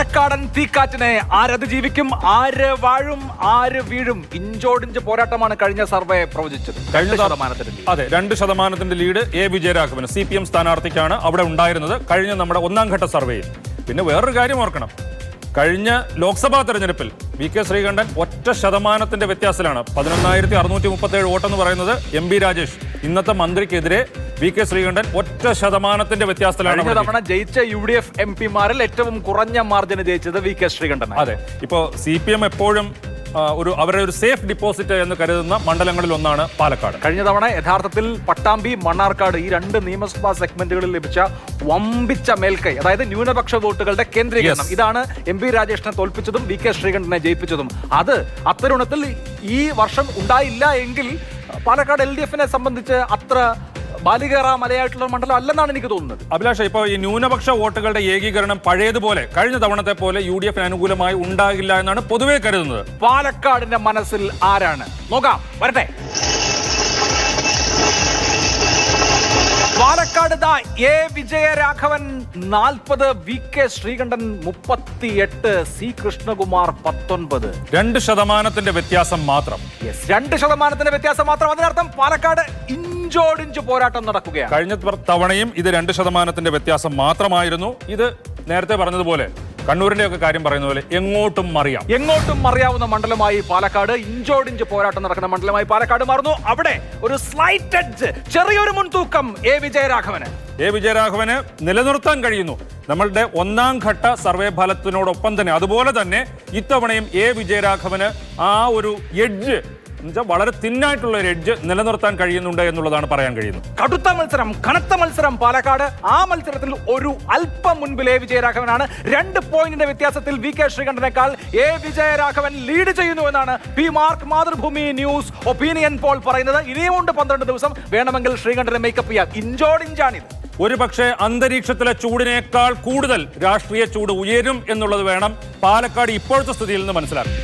പാലക്കാടൻ തീക്കാറ്റിനെ ആരതിജീവിക്കും, ആര് വാഴും, ആര് വീഴും. ഇഞ്ചോടിഞ്ച് പോരാട്ടമാണ് കഴിഞ്ഞ സർവേ പ്രവചിച്ചത്. 2% ലീഡ് എ വിജയരാഘവന് CPM സ്ഥാനാർത്ഥിക്കാണ് അവിടെ ഉണ്ടായിരുന്നത് കഴിഞ്ഞ നമ്മുടെ ഒന്നാം ഘട്ട സർവേയിൽ. പിന്നെ വേറൊരു കാര്യം ഓർക്കണം, കഴിഞ്ഞ ലോക്സഭാ തെരഞ്ഞെടുപ്പിൽ VK ശ്രീകണ്ഠൻ 1% വ്യത്യാസത്തിലാണ് 11,637 വോട്ടെന്ന് പറയുന്നത് MP രാജേഷ് ഇന്നത്തെ മന്ത്രിക്കെതിരെ VK ശ്രീകണ്ഠൻ 1% വ്യത്യാസത്തിലാണ് ജയിച്ച UDF MP-മാരിൽ ഏറ്റവും കുറഞ്ഞ മാർജിന് ജയിച്ചത് VK ശ്രീകണ്ഠൻ. അതെ, ഇപ്പോ CPM എപ്പോഴും അവരുടെ ഒരു സേഫ് ഡിപ്പോസിറ്റ് എന്ന് കരുതുന്ന മണ്ഡലങ്ങളിൽ ഒന്നാണ് പാലക്കാട്. കഴിഞ്ഞ തവണ യഥാർത്ഥത്തിൽ പട്ടാമ്പി, മണ്ണാർക്കാട് ഈ 2 നിയമസഭാ സെഗ്മെന്റുകളിൽ ലഭിച്ച വമ്പിച്ച മേൽക്കൈ, അതായത് ന്യൂനപക്ഷ വോട്ടുകളുടെ കേന്ദ്രീകരണം, ഇതാണ് MP രാജേഷിനെ തോൽപ്പിച്ചതും VK ശ്രീകണ്ഠനെ ജയിപ്പിച്ചതും. അത് അത്തരുണത്തിൽ ഈ വർഷം ഉണ്ടായില്ല എങ്കിൽ പാലക്കാട് LDF-നെ സംബന്ധിച്ച് അത്ര ബാലികേറ മലയായിട്ടുള്ള മണ്ഡലം അല്ലെന്നാണ് എനിക്ക് തോന്നുന്നത്. അഭിലാഷ്, ഇപ്പോൾ ഈ ന്യൂനപക്ഷ വോട്ടുകളുടെ ഏകീകരണം പഴയതുപോലെ കഴിഞ്ഞ തവണത്തെ പോലെ UDF-ന് അനുകൂലമായി ഉണ്ടാകില്ല എന്നാണ് പൊതുവെ കരുതുന്നത്. പാലക്കാടിന്റെ മനസ്സിൽ ആരാണ്? നോക്കാം, വരട്ടെ. Palakkad A Vijayaraghavan 40, VK Sreekandan 38, C Krishnakumar 19. 2% വ്യത്യാസം മാത്രം. 2% വ്യത്യാസം മാത്രം. അതിനർത്ഥം പാലക്കാട് ഇഞ്ചോടിഞ്ച് പോരാട്ടം നടക്കുകയാണ്. കഴിഞ്ഞ തവണയും ഇത് 2% വ്യത്യാസം മാത്രമായിരുന്നു. ഇത് നേരത്തെ പറഞ്ഞതുപോലെ കണ്ണൂരിന്റെ ഒക്കെ കാര്യം പറയുന്ന പോലെ എങ്ങോട്ടും മറിയാവുന്ന മണ്ഡലമായി പാലക്കാട്, ഇഞ്ചോടിഞ്ച് പോരാട്ടം നടക്കുന്ന മണ്ഡലമായി പാലക്കാട് മാറുന്നു. അവിടെ ഒരു സ്ലൈറ്റ് എഡ്ജ്, ചെറിയൊരു മുൻതൂക്കം എ വിജയരാഘവന് നിലനിർത്താൻ കഴിയുന്നു. നമ്മളുടെ ഒന്നാം ഘട്ട സർവേ ഫലത്തിനോടൊപ്പം തന്നെ അതുപോലെ തന്നെ ഇത്തവണയും എ വിജയരാഘവന് ആ ഒരു എഡ്ജ്, വളരെ തിന്നായിട്ടുള്ള ഒരു എഡ്ജ് നിലനിർത്താൻ കഴിയുന്നുണ്ട് എന്നുള്ളതാണ് പറയാൻ കഴിയുന്നത്. കടുത്ത മത്സരം, കനത്ത മത്സരം പാലക്കാട്. ആ മത്സരത്തിൽ ഒരു അല്പം മുൻപിൽ എ വിജയരാഘവനാണ്. 2 പോയിന്റിന്റെ വ്യത്യാസത്തിൽ VK ശ്രീകണ്ഠനേക്കാൾ എ വിജയരാഘവൻ ലീഡ് ചെയ്യുന്നു എന്നാണ് P-Mark Mathrubhumi news opinion Paul പറയുന്നത്. ഇനിയുമുണ്ട് 12 ദിവസം, വേണമെങ്കിൽ ശ്രീകണ്ഠനെ മേക്കപ്പ് ചെയ്യാം. ഇഞ്ചോടിഞ്ചാണിത്. ഒരു പക്ഷേ അന്തരീക്ഷത്തിലെ ചൂടിനേക്കാൾ കൂടുതൽ രാഷ്ട്രീയ ചൂട് ഉയരും എന്നുള്ളത് വേണം പാലക്കാട് ഇപ്പോഴത്തെ സ്ഥിതിയിൽ നിന്ന് മനസ്സിലാക്കാം.